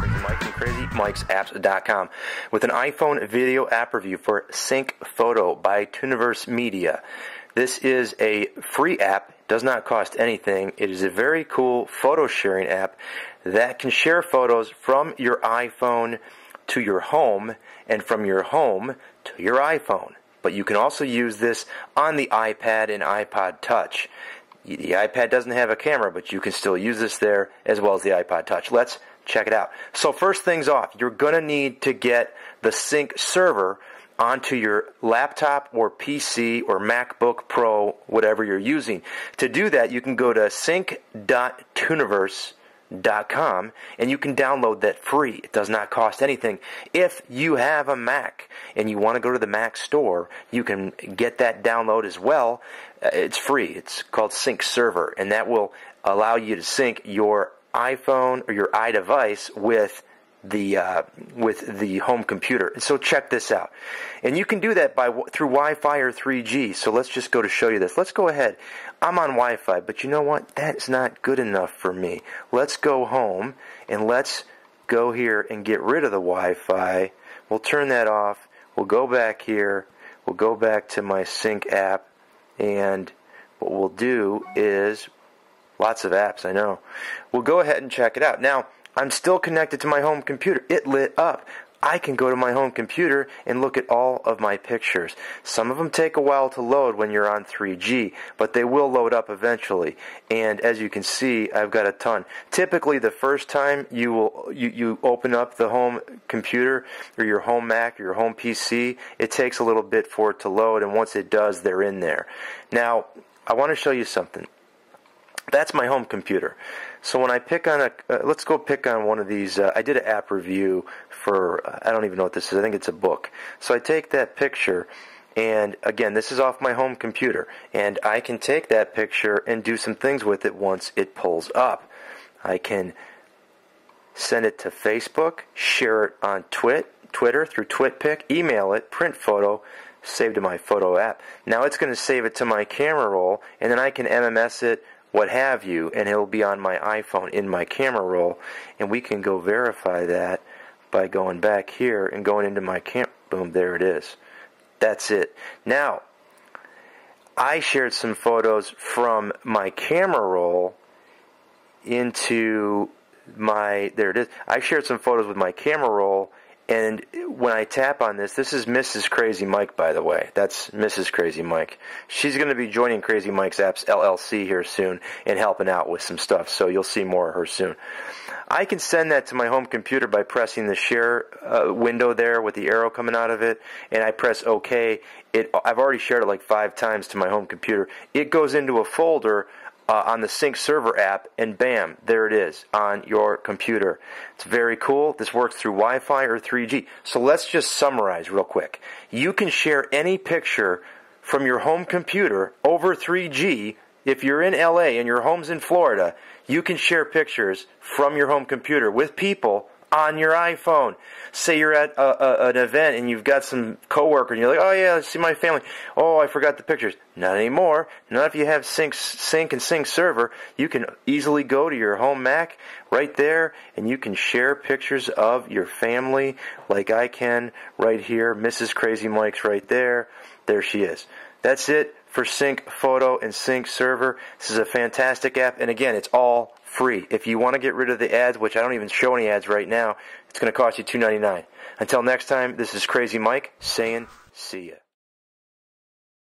Crazy Mike from CrazyMikesApps.com with an iPhone video app review for Sync Photo by Tooniverse Media. This is a free app, does not cost anything. It is a very cool photo sharing app that can share photos from your iPhone to your home and from your home to your iPhone. But you can also use this on the iPad and iPod Touch. The iPad doesn't have a camera, but you can still use this there as well as the iPod Touch. Let's check it out. So first things off, you're going to need to get the Sync server onto your laptop or PC or MacBook Pro, whatever you're using. To do that, you can go to sync.tooniverse.com and you can download that free. It does not cost anything. If you have a Mac and you want to go to the Mac store, you can get that download as well. It's free. It's called Sync Server, and that will allow you to sync your iPhone or your iDevice with the home computer. So check this out, and you can do that through Wi-Fi or 3G. So let's just go to show you this. Let's go ahead. I'm on Wi-Fi, but you know what? That's not good enough for me. Let's go home and let's go here and get rid of the Wi-Fi. We'll turn that off. We'll go back here. We'll go back to my Sync app, and what we'll do is lots of apps, I know. We'll go ahead and check it out. Now, I'm still connected to my home computer. It lit up. I can go to my home computer and look at all of my pictures. Some of them take a while to load when you're on 3G, but they will load up eventually. And as you can see, I've got a ton. Typically, the first time you open up the home computer or your home Mac or your home PC, it takes a little bit for it to load, and once it does, they're in there. Now, I want to show you something. That's my home computer. So when I pick on let's go pick on one of these. I did an app review for, I don't even know what this is. I think it's a book. So I take that picture, and again, this is off my home computer. And I can take that picture and do some things with it once it pulls up. I can send it to Facebook, share it on Twitter through TwitPic, email it, print photo, save to my photo app. Now it's going to save it to my camera roll, and then I can MMS it, what have you, and it'll be on my iPhone in my camera roll, and we can go verify that by going back here and going into my boom, there it is. That's it. Now, I shared some photos from my camera roll into my, there it is. I shared some photos with my camera roll, and when I tap on this is Mrs. Crazy Mike, by the way. That's Mrs. Crazy Mike. She's going to be joining Crazy Mike's Apps LLC here soon and helping out with some stuff, so you'll see more of her soon. I can send that to my home computer by pressing the share window there with the arrow coming out of it, and I press OK. I've already shared it like 5 times to my home computer. It goes into a folder on the Sync Server app, and bam, there it is on your computer. It's very cool. This works through Wi-Fi or 3G. So let's just summarize real quick. You can share any picture from your home computer over 3G. If you're in LA and your home's in Florida, you can share pictures from your home computer with people on your iPhone. Say you're at an event and you've got some coworker and you're like, oh yeah, let's see my family. Oh, I forgot the pictures. Not anymore. Not if you have Sync and Sync Server. You can easily go to your home Mac right there and you can share pictures of your family like I can right here. Mrs. Crazy Mike's right there. There she is. That's it for Sync Photo and Sync Server. This is a fantastic app, and again, it's all free. If you want to get rid of the ads, which I don't even show any ads right now, it's going to cost you $2.99. Until next time, this is Crazy Mike saying see ya.